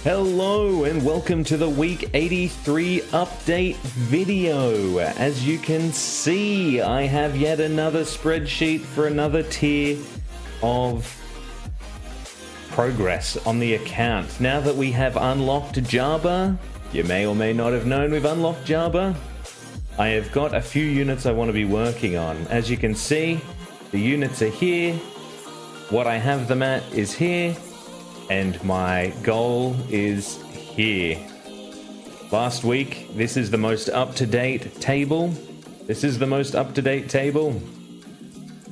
Hello and welcome to the week 83 update video. As you can see, I have yet another spreadsheet for another tier of progress on the account. Now that we have unlocked Jabba, you may or may not have known we've unlocked Jabba, I have got a few units I want to be working on. As you can see, the units are here. What I have them at is here. And my goal is here. Last week, this is the most up-to-date table.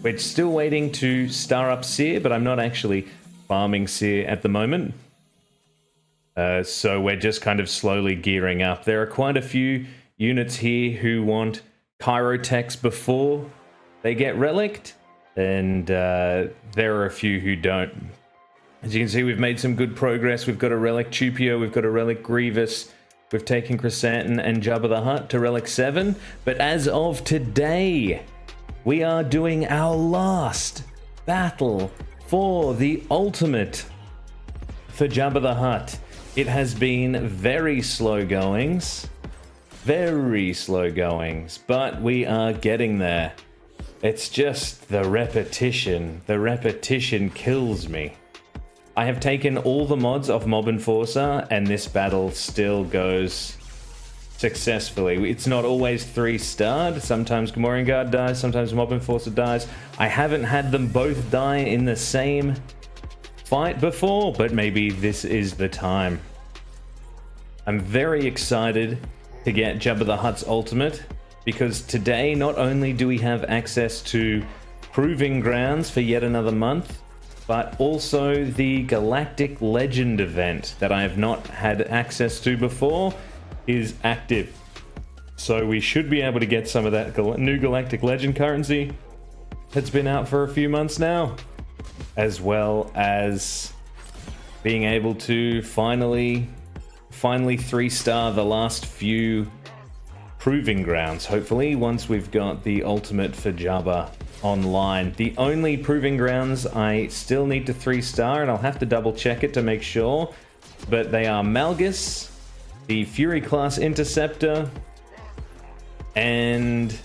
We're still waiting to star up Seer, but I'm not actually farming Seer at the moment. So we're just kind of slowly gearing up. There are quite a few units here who want Chirotechs before they get relicked, and there are a few who don't. As you can see, we've made some good progress. We've got a Relic Chupio, we've got a Relic Grievous, we've taken Chrysanthemum and Jabba the Hutt to Relic 7. But as of today, we are doing our last battle for the ultimate for Jabba the Hutt. It has been very slow goings, but we are getting there. It's just the repetition. The repetition kills me. I have taken all the mods off Mob Enforcer, and this battle still goes successfully. It's not always 3-starred. Sometimes Gamorrean Guard dies, sometimes Mob Enforcer dies. I haven't had them both die in the same fight before, but maybe this is the time. I'm very excited to get Jabba the Hutt's ultimate, because today not only do we have access to Proving Grounds for yet another month, but also the Galactic Legend event that I have not had access to before is active. So we should be able to get some of that new Galactic Legend currency that's been out for a few months now, as well as being able to finally 3-star the last few Proving Grounds, hopefully, once we've got the ultimate for Jabba online. The only Proving Grounds I still need to 3-star, and I'll have to double check it to make sure, but they are Malgus, the Fury class Interceptor, and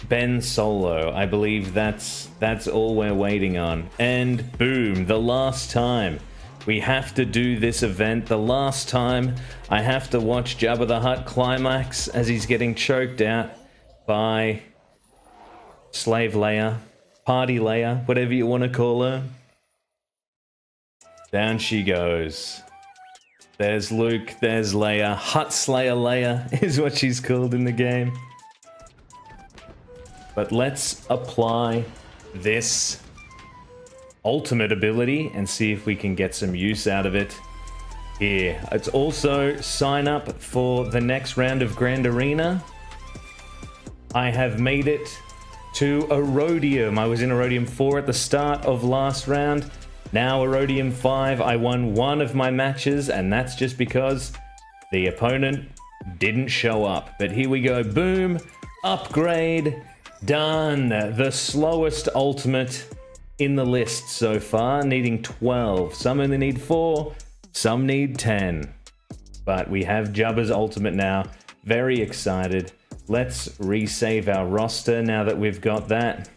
Ben Solo. I believe that's all we're waiting on. And boom, the last time we have to do this event, the last time I have to watch Jabba the Hutt climax as he's getting choked out by Slave Leia, Party Leia, whatever you want to call her. Down she goes. There's Luke, there's Leia. Hutt Slayer Leia is what she's called in the game. But let's apply this ultimate ability and see if we can get some use out of it here. It's also sign up for the next round of Grand Arena. I have made it to Erodium. I was in Erodium 4 at the start of last round. Now Erodium 5. I won one of my matches, and that's just because the opponent didn't show up. But here we go. Boom. Upgrade. Done. The slowest ultimate in the list so far, needing 12. Some only need 4, some need 10. But we have Jabba's ultimate now. Very excited. Let's resave our roster now that we've got that.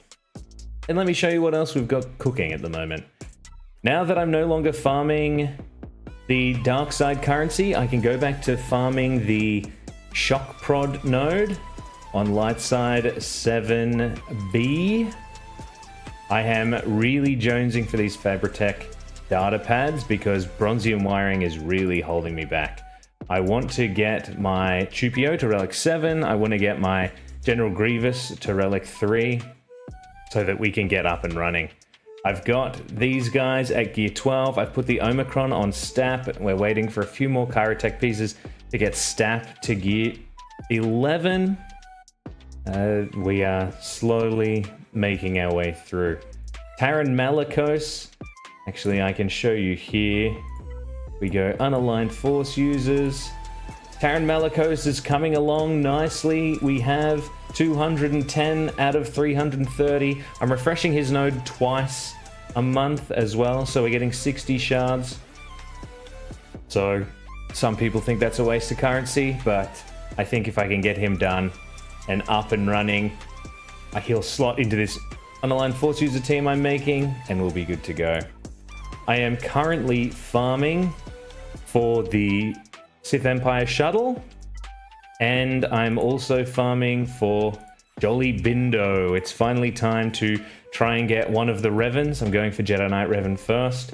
And let me show you what else we've got cooking at the moment. Now that I'm no longer farming the dark side currency, I can go back to farming the shock prod node on light side 7B. I am really jonesing for these Fabritech data pads because Bronzium wiring is really holding me back. I want to get my Chupio to Relic 7. I want to get my General Grievous to Relic 3 so that we can get up and running. I've got these guys at Gear 12. I've put the Omicron on Stap. We're waiting for a few more Chirotech pieces to get Stap to Gear 11. We are slowly making our way through. Taron Malicos. Actually, I can show you here. We go unaligned force users. Taron Malicos is coming along nicely. We have 210 out of 330. I'm refreshing his node twice a month as well, so we're getting 60 shards So some people think that's a waste of currency, but I think if I can get him done and up and running, he'll slot into this unaligned force user team I'm making, and we'll be good to go. I am currently farming for the Sith Empire shuttle, and I'm also farming for Jolly Bindo. It's finally time to try and get one of the Revens. I'm going for Jedi Knight Revan first.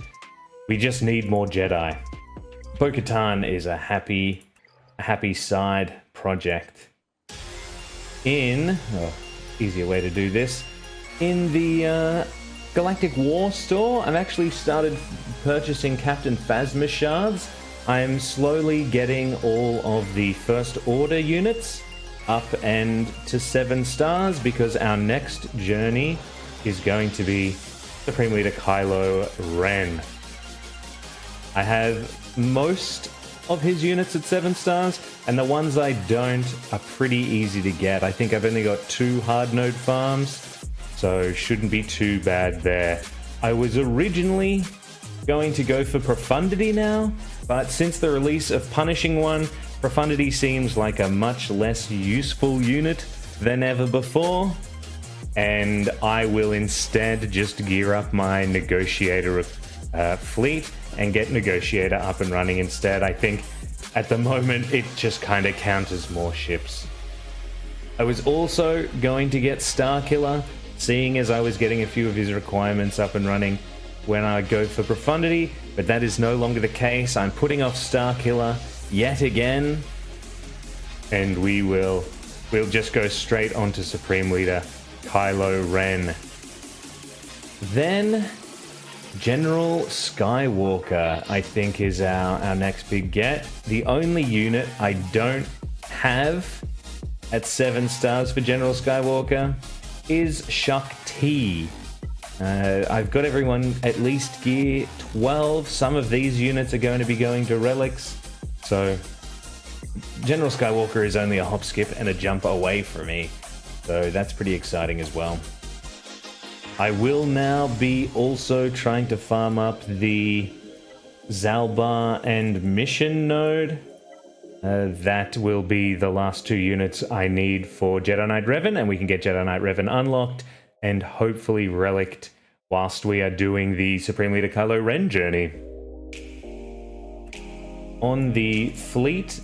We just need more Jedi. Bo-Katan is a happy side project. Easier way to do this. In the Galactic War store, I've actually started purchasing Captain Phasma shards. I'm slowly getting all of the First Order units up and to 7 stars because our next journey is going to be Supreme Leader Kylo Ren. I have most of his units at 7 stars, and the ones I don't are pretty easy to get. I think I've only got 2 hard node farms, so shouldn't be too bad there. I was originally going to go for Profundity now, but since the release of Punishing One, Profundity seems like a much less useful unit than ever before, and I will instead just gear up my Negotiator fleet and get Negotiator up and running instead. I think at the moment it just kind of counters more ships. I was also going to get Starkiller, seeing as I was getting a few of his requirements up and running when I go for Profundity, but that is no longer the case. I'm putting off Starkiller yet again, and we'll just go straight onto Supreme Leader Kylo Ren. Then General Skywalker, I think, is our next big get. The only unit I don't have at 7 stars for General Skywalker is Shuk T. I've got everyone at least gear 12. Some of these units are going to be going to relics, so General Skywalker is only a hop, skip, and a jump away from me, so that's pretty exciting as well. I will now be also trying to farm up the Zalbar and Mission node. That will be the last 2 units I need for Jedi Knight Revan, and we can get Jedi Knight Revan unlocked and hopefully relicked whilst we are doing the Supreme Leader Kylo Ren journey. On the fleet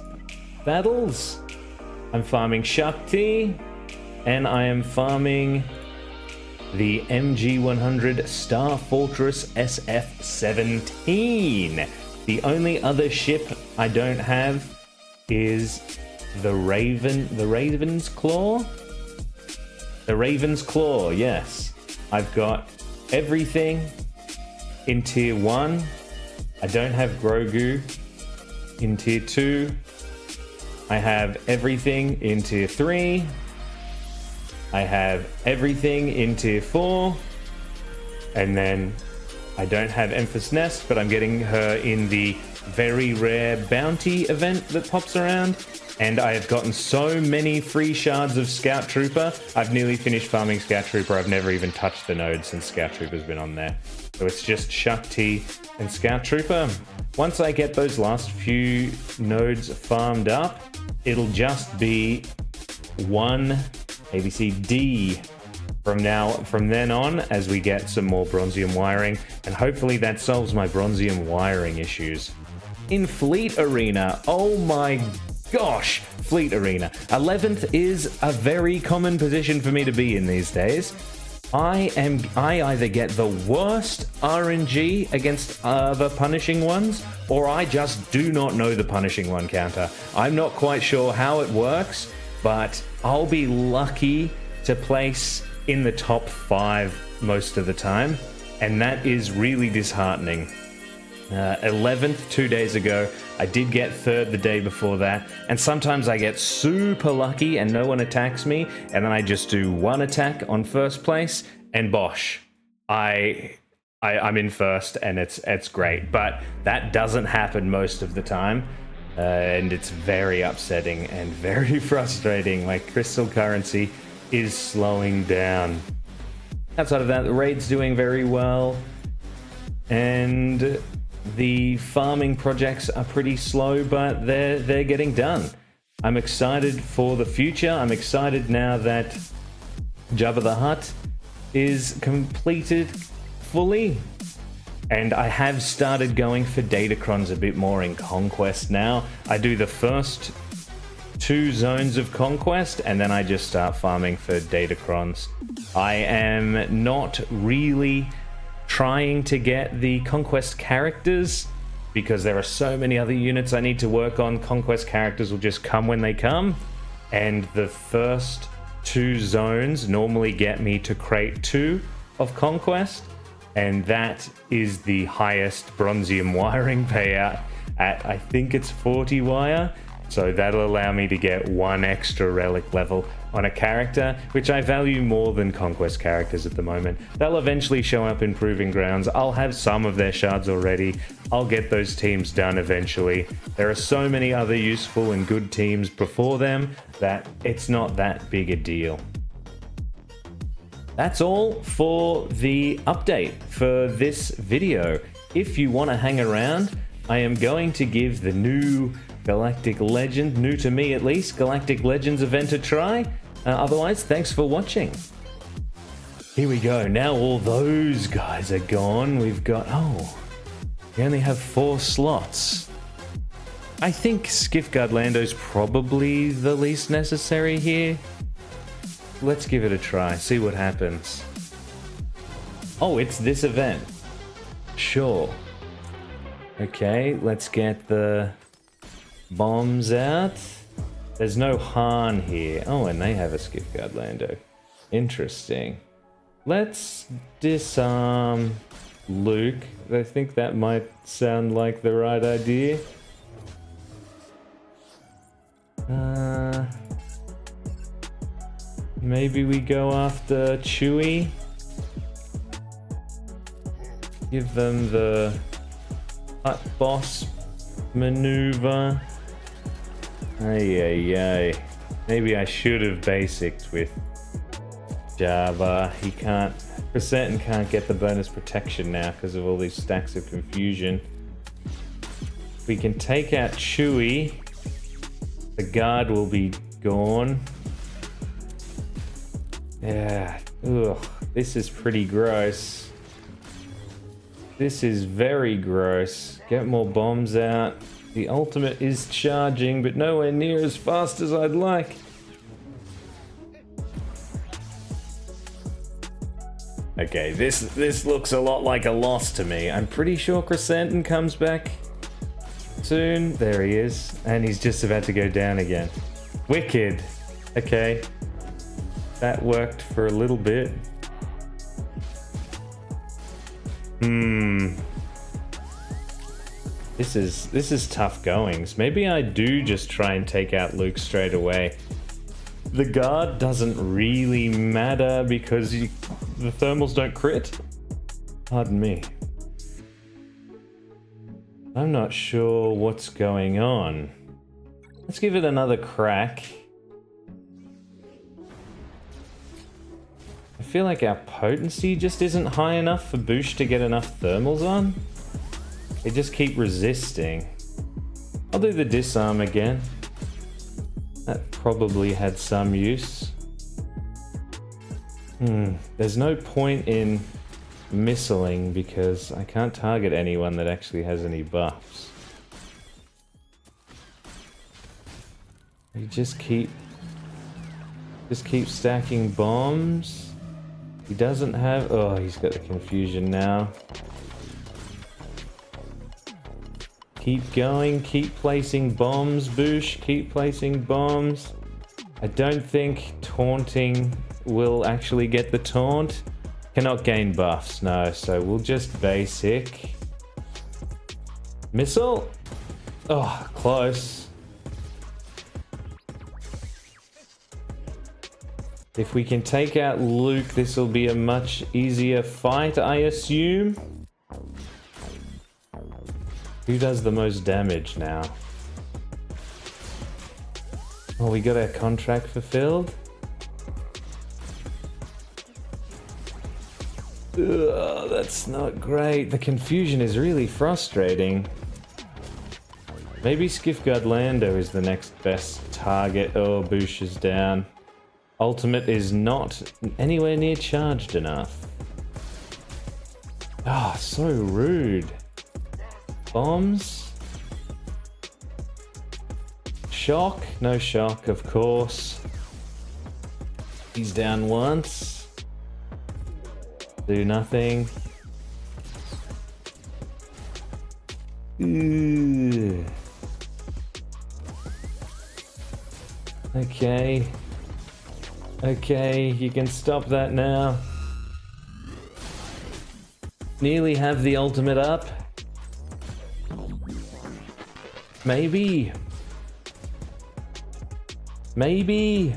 battles, I'm farming Shakti, and I am farming the MG-100 Star Fortress SF-17. The only other ship I don't have is the Raven's Claw? The Raven's Claw, yes. I've got everything in Tier 1. I don't have Grogu in Tier 2. I have everything in Tier 3. I have everything in Tier 4. And then I don't have Emphas Nest, but I'm getting her in the very rare bounty event that pops around. And I have gotten so many free shards of Scout Trooper. I've nearly finished farming Scout Trooper. I've never even touched the node since Scout Trooper's been on there. So it's just Shakti and Scout Trooper. Once I get those last few nodes farmed up, it'll just be one ABCD from then on, as we get some more Bronzium wiring, and hopefully that solves my Bronzium wiring issues. In Fleet Arena, oh my gosh, Fleet Arena. 11th is a very common position for me to be in these days. I either get the worst RNG against the Punishing Ones, or I just do not know the Punishing One counter. I'm not quite sure how it works, but I'll be lucky to place in the top 5 most of the time, and that is really disheartening. 11th 2 days ago. I did get 3rd the day before that, and sometimes I get super lucky and no one attacks me, and then I just do one attack on 1st place, and bosh, I'm in 1st, and it's great. But that doesn't happen most of the time, and it's very upsetting and very frustrating. My crystal currency is slowing down. Outside of that, the raid's doing very well, and The farming projects are pretty slow, but they're getting done. I'm excited for the future. I'm excited now that Jabba the Hutt is completed fully. And I have started going for datacrons a bit more in Conquest now. I do the first 2 zones of Conquest, and then I just start farming for datacrons. I am not really trying to get the Conquest characters because there are so many other units I need to work on. Conquest characters will just come when they come, and the first 2 zones normally get me to crate 2 of Conquest, and that is the highest bronzium wiring payout at, I think it's 40 wire. So that'll allow me to get 1 extra relic level on a character, which I value more than Conquest characters at the moment. They'll eventually show up in Proving Grounds. I'll have some of their shards already. I'll get those teams done eventually. There are so many other useful and good teams before them that it's not that big a deal. That's all for the update for this video. If you want to hang around, I am going to give the new Galactic Legend, new to me at least, Galactic Legends event a try. Otherwise, thanks for watching. Here we go. Now all those guys are gone. We've got, we only have 4 slots. I think Skiffguard Lando's probably the least necessary here. Let's give it a try, see what happens. Oh, it's this event. Sure. Okay, let's get the bombs out. There's no Han here. Oh, and they have a Skiffguard Lando. Interesting. Let's disarm Luke. I think that might sound like the right idea. Maybe we go after Chewie. Give them the Hutt boss maneuver. Ay. Maybe I should have basicked with Jabba. He can't. Crescenton can't get the bonus protection now because of all these stacks of confusion. We can take out Chewie. The guard will be gone. Yeah. Ugh. This is pretty gross. This is very gross. Get more bombs out. The ultimate is charging, but nowhere near as fast as I'd like. Okay, this looks a lot like a loss to me. I'm pretty sure Crescenton comes back soon. There he is. And he's just about to go down again. Wicked. Okay. That worked for a little bit. This is tough goings. Maybe I do just try and take out Luke straight away. The guard doesn't really matter because the thermals don't crit. Pardon me. I'm not sure what's going on. Let's give it another crack. I feel like our potency just isn't high enough for Boosh to get enough thermals on. They just keep resisting. I'll do the disarm again. That probably had some use. There's no point in missiling because I can't target anyone that actually has any buffs. You just keep stacking bombs. He doesn't have... Oh, he's got the confusion now. Keep going, keep placing bombs, Boosh, keep placing bombs. I don't think taunting will actually get the taunt. Cannot gain buffs, no, so we'll just basic. Missile? Oh, close. If we can take out Luke, this will be a much easier fight, I assume. Who does the most damage now? Oh, we got our contract fulfilled. Ugh, that's not great. The confusion is really frustrating. Maybe Skiffguard Lando is the next best target. Oh, Boosh is down. Ultimate is not anywhere near charged enough. Ah, oh, so rude. Bombs? Shock? No shock, of course. He's down once. Do nothing. Ooh. Okay. Okay, you can stop that now. Nearly have the ultimate up. Maybe. Maybe.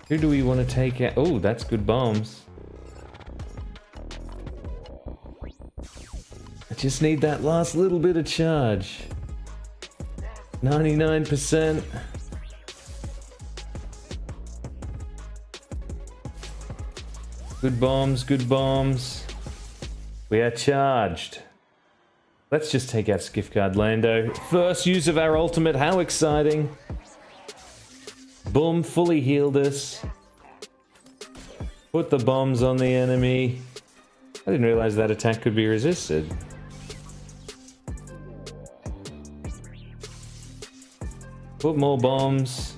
Who do we want to take out? Oh, that's good bombs. I just need that last little bit of charge. 99%. Good bombs, good bombs. We are charged. Let's just take out Skiffguard Lando. First use of our ultimate, how exciting. Boom, fully healed us. Put the bombs on the enemy. I didn't realize that attack could be resisted. Put more bombs.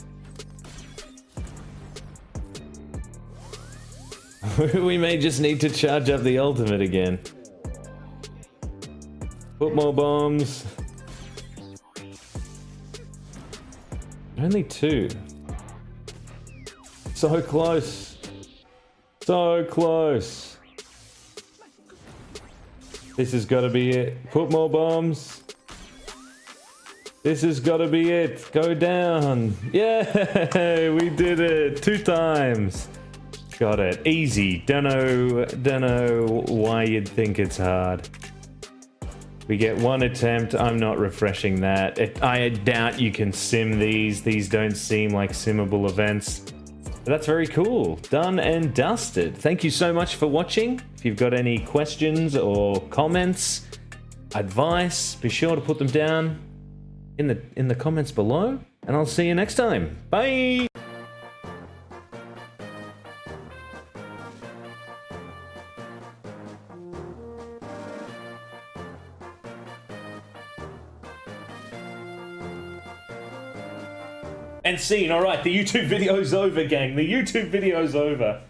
We may just need to charge up the ultimate again. Put more bombs. Only 2. So close. So close. This has got to be it. Put more bombs. This has got to be it. Go down. Yeah, we did it 2 times. Got it. Easy. Don't know why you'd think it's hard. We get 1 attempt. I'm not refreshing that. I doubt you can sim these. These don't seem like simmable events. But that's very cool. Done and dusted. Thank you so much for watching. If you've got any questions or comments, advice, be sure to put them down in the comments below. And I'll see you next time. Bye! And scene. All right, the YouTube video's over, gang. The YouTube video's over.